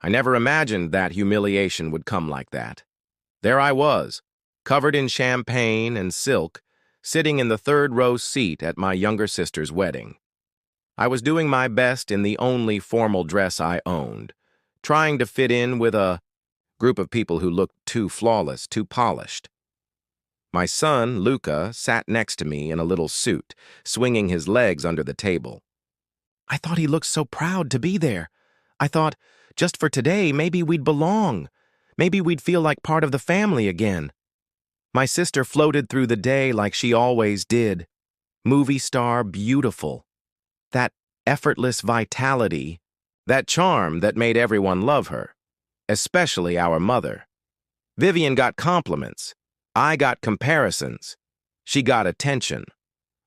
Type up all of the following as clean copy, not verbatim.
I never imagined that humiliation would come like that. There I was, covered in champagne and silk, sitting in the third-row seat at my younger sister's wedding. I was doing my best in the only formal dress I owned, trying to fit in with a group of people who looked too flawless, too polished. My son, Luca, sat next to me in a little suit, swinging his legs under the table. I thought he looked so proud to be there. I thought, just for today, maybe we'd belong. Maybe we'd feel like part of the family again. My sister floated through the day like she always did. Movie star beautiful. That effortless vitality, that charm that made everyone love her, especially our mother. Vivian got compliments. I got comparisons. She got attention.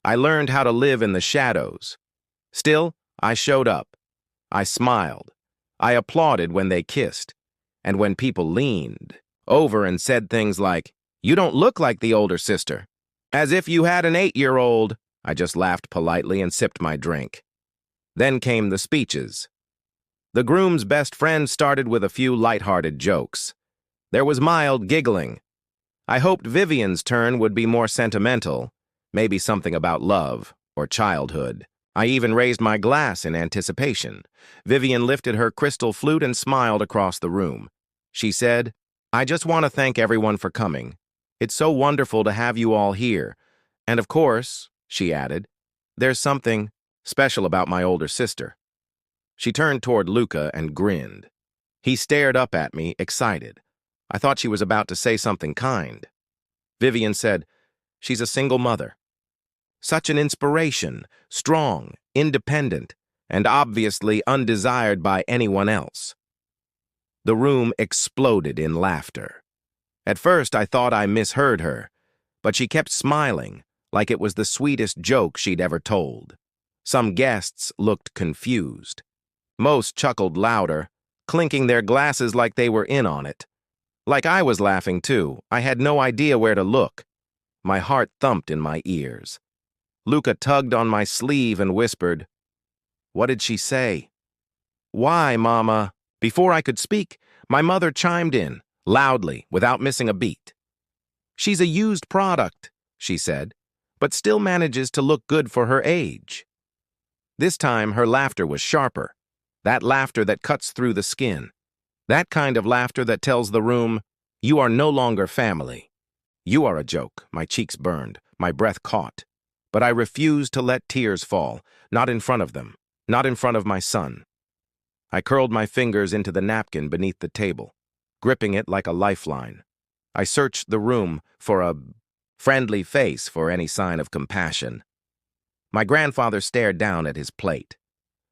I learned how to live in the shadows. Still, I showed up. I smiled. I applauded when they kissed. And when people leaned over and said things like, "You don't look like the older sister," as if you had an 8-year-old, I just laughed politely and sipped my drink. Then came the speeches. The groom's best friend started with a few light-hearted jokes. There was mild giggling. I hoped Vivian's turn would be more sentimental, maybe something about love or childhood. I even raised my glass in anticipation. Vivian lifted her crystal flute and smiled across the room. She said, "I just want to thank everyone for coming. It's so wonderful to have you all here. And of course," she added, "there's something special about my older sister." She turned toward Luca and grinned. He stared up at me, excited. I thought she was about to say something kind. Vivian said, "She's a single mother. Such an inspiration, strong, independent, and obviously undesired by anyone else." The room exploded in laughter. At first, I thought I misheard her, but she kept smiling, like it was the sweetest joke she'd ever told. Some guests looked confused. Most chuckled louder, clinking their glasses like they were in on it. Like I was laughing too, I had no idea where to look. My heart thumped in my ears. Luca tugged on my sleeve and whispered, "What did she say?" "Why, Mama?" Before I could speak, my mother chimed in, loudly, without missing a beat. "She's a used product," she said, "but still manages to look good for her age." This time, her laughter was sharper. That laughter that cuts through the skin. That kind of laughter that tells the room, "You are no longer family. You are a joke." My cheeks burned, my breath caught. But I refused to let tears fall, not in front of them, not in front of my son. I curled my fingers into the napkin beneath the table, gripping it like a lifeline. I searched the room for a friendly face, for any sign of compassion. My grandfather stared down at his plate.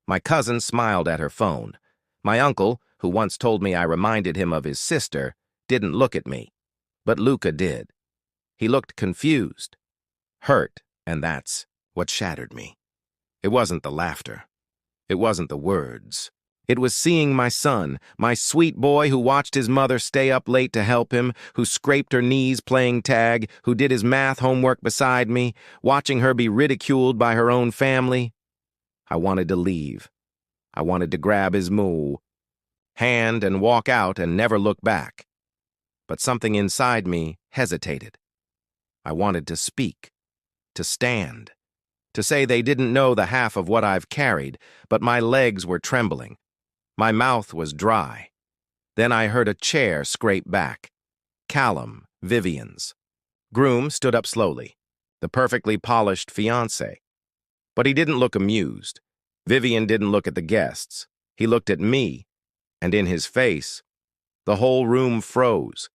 My cousin smiled at her phone. My uncle, who once told me I reminded him of his sister, didn't look at me. But Luca did. He looked confused, hurt, and that's what shattered me. It wasn't the laughter. It wasn't the words. It was seeing my son, my sweet boy who watched his mother stay up late to help him, who scraped her knees playing tag, who did his math homework beside me, watching her be ridiculed by her own family. I wanted to leave. I wanted to grab his hand and walk out and never look back. But something inside me hesitated. I wanted to speak, to stand, to say they didn't know the half of what I've carried, but my legs were trembling. My mouth was dry. Then I heard a chair scrape back. Callum, Vivian's. Groom stood up slowly, the perfectly polished fiancé. But he didn't look amused. Vivian didn't look at the guests. He looked at me, and in his face, the whole room froze.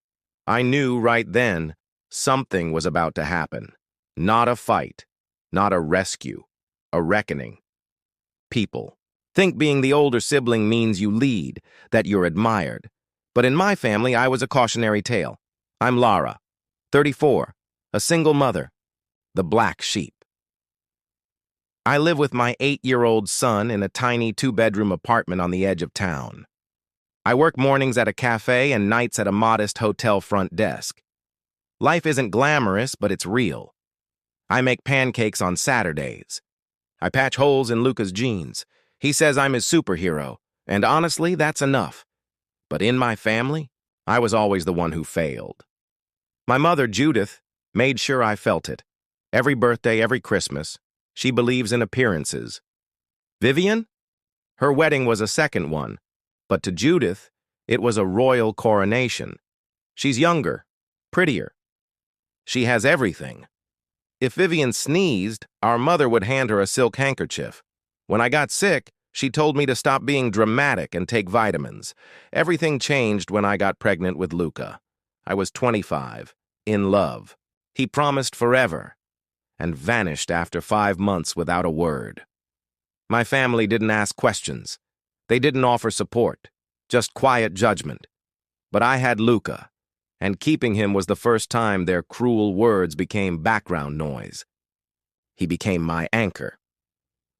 I knew right then something was about to happen. Not a fight, not a rescue, a reckoning. People. Think being the older sibling means you lead, that you're admired. But in my family, I was a cautionary tale. I'm Lara, 34, a single mother, the black sheep. I live with my 8-year-old son in a tiny 2-bedroom apartment on the edge of town. I work mornings at a cafe and nights at a modest hotel front desk. Life isn't glamorous, but it's real. I make pancakes on Saturdays. I patch holes in Luca's jeans. He says I'm his superhero, and honestly, that's enough. But in my family, I was always the one who failed. My mother, Judith, made sure I felt it. Every birthday, every Christmas, she believes in appearances. Vivian? Her wedding was a second one, but to Judith, it was a royal coronation. She's younger, prettier. She has everything. If Vivian sneezed, our mother would hand her a silk handkerchief. When I got sick, she told me to stop being dramatic and take vitamins. Everything changed when I got pregnant with Luca. I was 25, in love. He promised forever, and vanished after 5 months without a word. My family didn't ask questions. They didn't offer support, just quiet judgment. But I had Luca, and keeping him was the first time their cruel words became background noise. He became my anchor.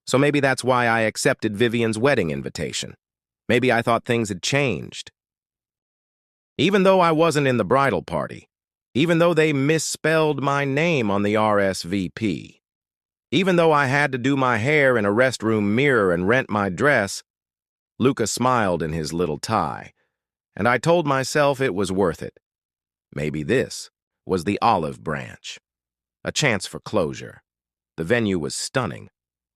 So maybe that's why I accepted Vivian's wedding invitation. Maybe I thought things had changed. Even though I wasn't in the bridal party, even though they misspelled my name on the RSVP, even though I had to do my hair in a restroom mirror and rent my dress, Luca smiled in his little tie, and I told myself it was worth it. Maybe this was the olive branch. A chance for closure. The venue was stunning.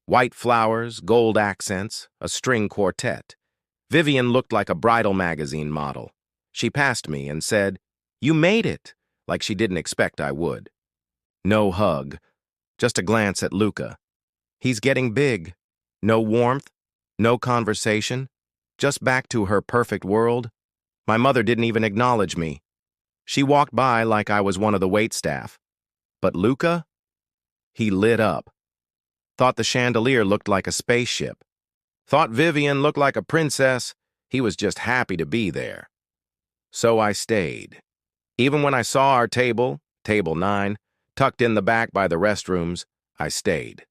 White flowers, gold accents, a string quartet. Vivian looked like a bridal magazine model. She passed me and said, "You made it," like she didn't expect I would. No hug, just a glance at Luca. He's getting big. No warmth, no conversation, just back to her perfect world. My mother didn't even acknowledge me. She walked by like I was one of the waitstaff. But Luca? He lit up. Thought the chandelier looked like a spaceship. Thought Vivian looked like a princess. He was just happy to be there. So I stayed. Even when I saw our table, table 9, tucked in the back by the restrooms, I stayed.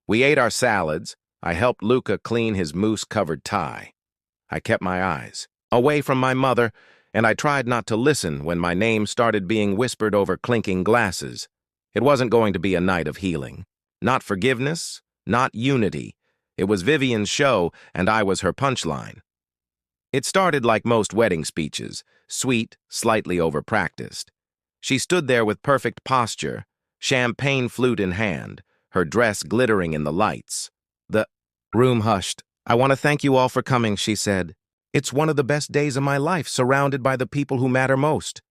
We ate our salads. I helped Luca clean his mousse-covered tie. I kept my eyes away from my mother, and I tried not to listen when my name started being whispered over clinking glasses. It wasn't going to be a night of healing. Not forgiveness, not unity. It was Vivian's show, and I was her punchline. It started like most wedding speeches, sweet, slightly over-practiced. She stood there with perfect posture, champagne flute in hand, her dress glittering in the lights. The room hushed. "I want to thank you all for coming," she said. "It's one of the best days of my life, surrounded by the people who matter most."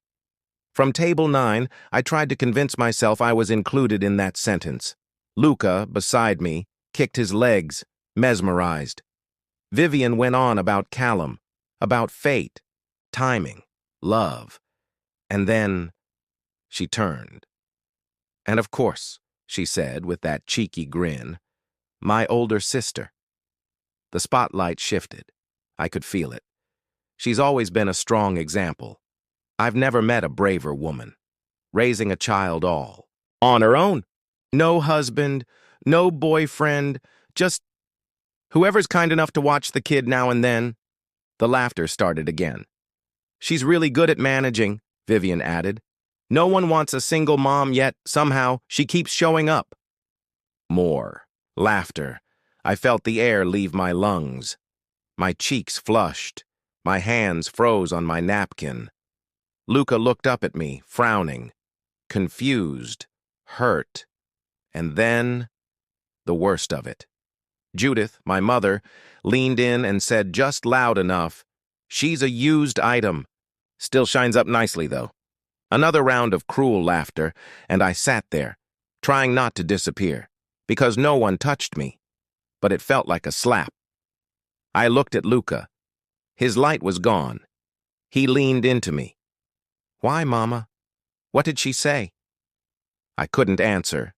From table 9, I tried to convince myself I was included in that sentence. Luca, beside me, kicked his legs, mesmerized. Vivian went on about Callum, about fate, timing, love. And then she turned. "And of course," she said with that cheeky grin, "my older sister." The spotlight shifted. I could feel it. She's always been a strong example. I've never met a braver woman. Raising a child all on her own. No husband, no boyfriend, just whoever's kind enough to watch the kid now and then. The laughter started again. "She's really good at managing," Vivian added. "No one wants a single mom, yet somehow she keeps showing up." More laughter. I felt the air leave my lungs. My cheeks flushed. My hands froze on my napkin. Luca looked up at me, frowning, confused, hurt. And then, the worst of it. Judith, my mother, leaned in and said just loud enough, "She's a used item. Still shines up nicely, though." Another round of cruel laughter, and I sat there, trying not to disappear, because no one touched me. But it felt like a slap. I looked at Luca. His light was gone. He leaned into me. "Why, Mama? What did she say?" I couldn't answer.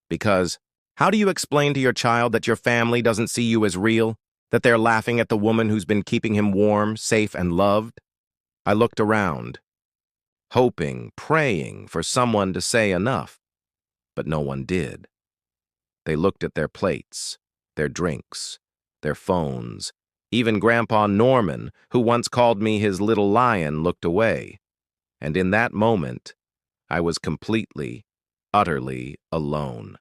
Because, how do you explain to your child that your family doesn't see you as real? That they're laughing at the woman who's been keeping him warm, safe, and loved? I looked around, hoping, praying for someone to say enough. But no one did. They looked at their plates, their drinks, their phones. Even Grandpa Norman, who once called me his little lion, looked away. And in that moment, I was completely, utterly alone.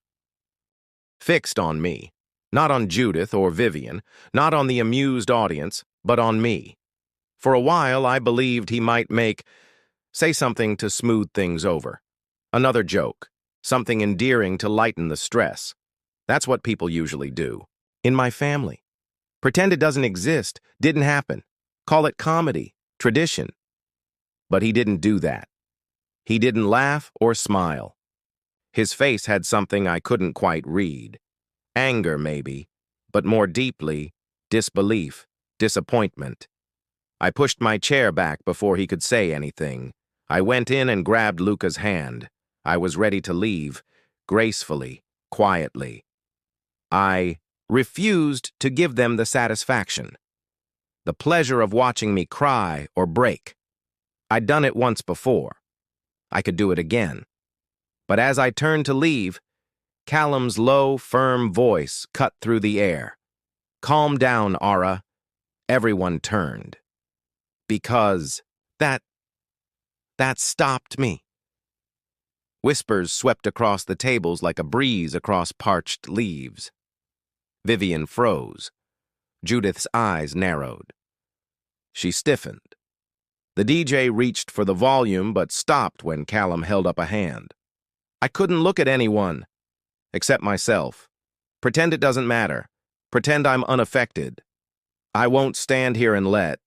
Fixed on me. Not on Judith or Vivian, not on the amused audience, but on me. For a while, I believed he might say something to smooth things over. Another joke, something endearing to lighten the stress. That's what people usually do. In my family. Pretend it doesn't exist, didn't happen. Call it comedy, tradition. But he didn't do that. He didn't laugh or smile. His face had something I couldn't quite read. Anger, maybe, but more deeply, disbelief, disappointment. I pushed my chair back before he could say anything. I went in and grabbed Luca's hand. I was ready to leave, gracefully, quietly. I refused to give them the satisfaction, the pleasure of watching me cry or break. I'd done it once before. I could do it again. But as I turned to leave, Callum's low, firm voice cut through the air. "Calm down, Aura." Everyone turned. Because that stopped me. Whispers swept across the tables like a breeze across parched leaves. Vivian froze. Judith's eyes narrowed. She stiffened. The DJ reached for the volume but stopped when Callum held up a hand. I couldn't look at anyone, except myself. Pretend it doesn't matter. Pretend I'm unaffected. "I won't stand here and let,"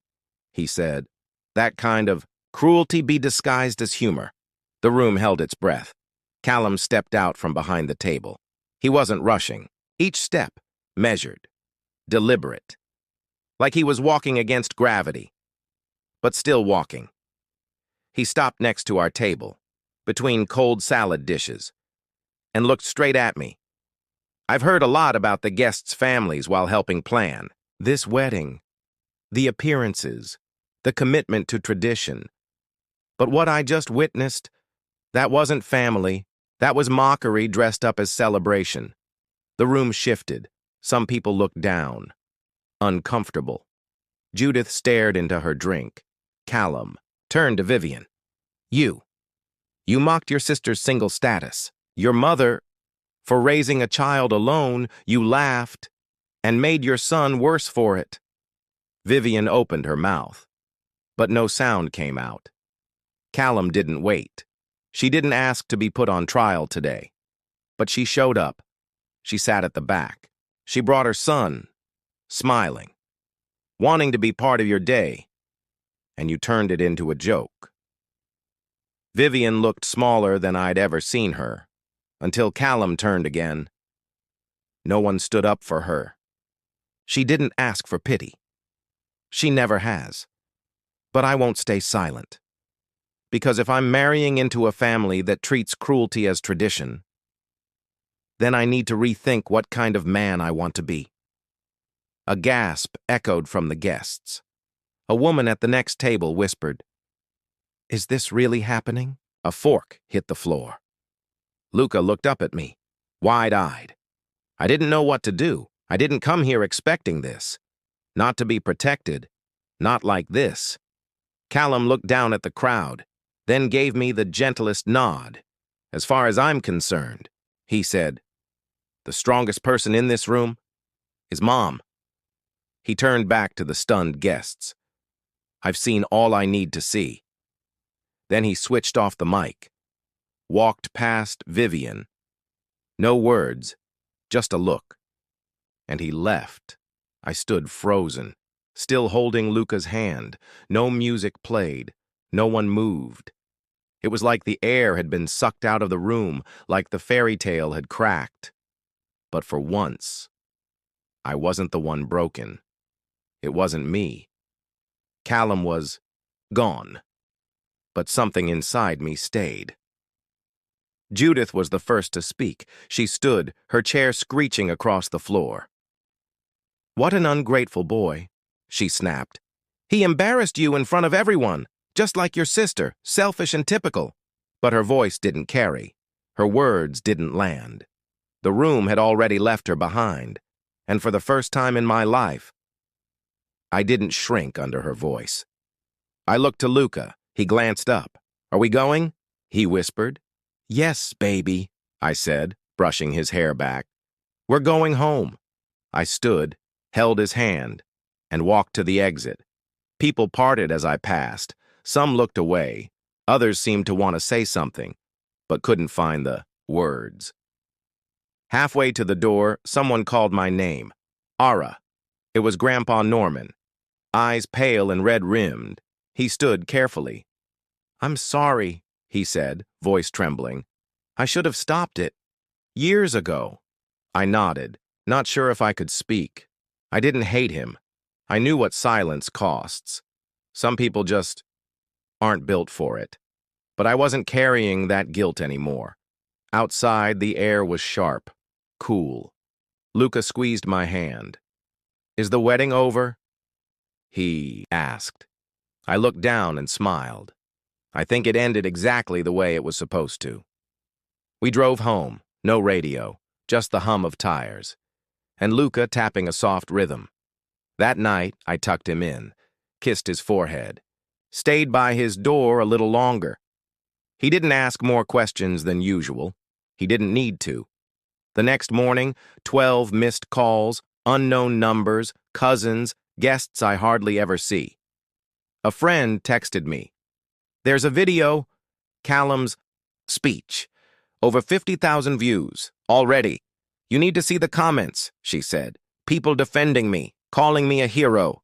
he said, "that kind of cruelty be disguised as humor." The room held its breath. Callum stepped out from behind the table. He wasn't rushing. Each step, measured, deliberate. Like he was walking against gravity, but still walking. He stopped next to our table, between cold salad dishes, and looked straight at me. I've heard a lot about the guests' families while helping plan. This wedding, the appearances, the commitment to tradition. But what I just witnessed, that wasn't family. That was mockery dressed up as celebration. The room shifted. Some people looked down, uncomfortable. Judith stared into her drink. Callum turned to Vivian. You mocked your sister's single status. Your mother, for raising a child alone, you laughed and made your son worse for it." Vivian opened her mouth, but no sound came out. Callum didn't wait. She didn't ask to be put on trial today. But she showed up. She sat at the back. She brought her son, smiling, wanting to be part of your day, and you turned it into a joke. Vivian looked smaller than I'd ever seen her, until Callum turned again. No one stood up for her. She didn't ask for pity. She never has. But I won't stay silent. Because if I'm marrying into a family that treats cruelty as tradition, then I need to rethink what kind of man I want to be. A gasp echoed from the guests. A woman at the next table whispered, "Is this really happening?" A fork hit the floor. Luca looked up at me, wide-eyed. I didn't know what to do. I didn't come here expecting this. Not to be protected. Not like this. Callum looked down at the crowd, then gave me the gentlest nod. "As far as I'm concerned," he said, "the strongest person in this room is Mom." He turned back to the stunned guests. "I've seen all I need to see." Then he switched off the mic, walked past Vivian. No words, just a look. And he left. I stood frozen, still holding Luca's hand. No music played. No one moved. It was like the air had been sucked out of the room, like the fairy tale had cracked. But for once, I wasn't the one broken. It wasn't me. Callum was gone. But something inside me stayed. Judith was the first to speak. She stood, her chair screeching across the floor. "What an ungrateful boy," she snapped. "He embarrassed you in front of everyone, just like your sister, selfish and typical." But her voice didn't carry. Her words didn't land. The room had already left her behind, and for the first time in my life, I didn't shrink under her voice. I looked to Luca. He glanced up. "Are we going?" he whispered. "Yes, baby," I said, brushing his hair back. "We're going home." I stood, held his hand, and walked to the exit. People parted as I passed. Some looked away. Others seemed to want to say something, but couldn't find the words. Halfway to the door, someone called my name. Ara. It was Grandpa Norman. Eyes pale and red-rimmed. He stood carefully. "I'm sorry," he said, voice trembling. "I should have stopped it. Years ago." I nodded, not sure if I could speak. I didn't hate him. I knew what silence costs. Some people just aren't built for it. But I wasn't carrying that guilt anymore. Outside, the air was sharp, cool. Luca squeezed my hand. "Is the wedding over?" he asked. I looked down and smiled. I think it ended exactly the way it was supposed to. We drove home, no radio, just the hum of tires, and Luca tapping a soft rhythm. That night, I tucked him in, kissed his forehead, stayed by his door a little longer. He didn't ask more questions than usual. He didn't need to. The next morning, 12 missed calls, unknown numbers, cousins, guests I hardly ever see. A friend texted me. "There's a video, Callum's speech. Over 50,000 views, already. You need to see the comments," she said. "People defending me, calling me a hero."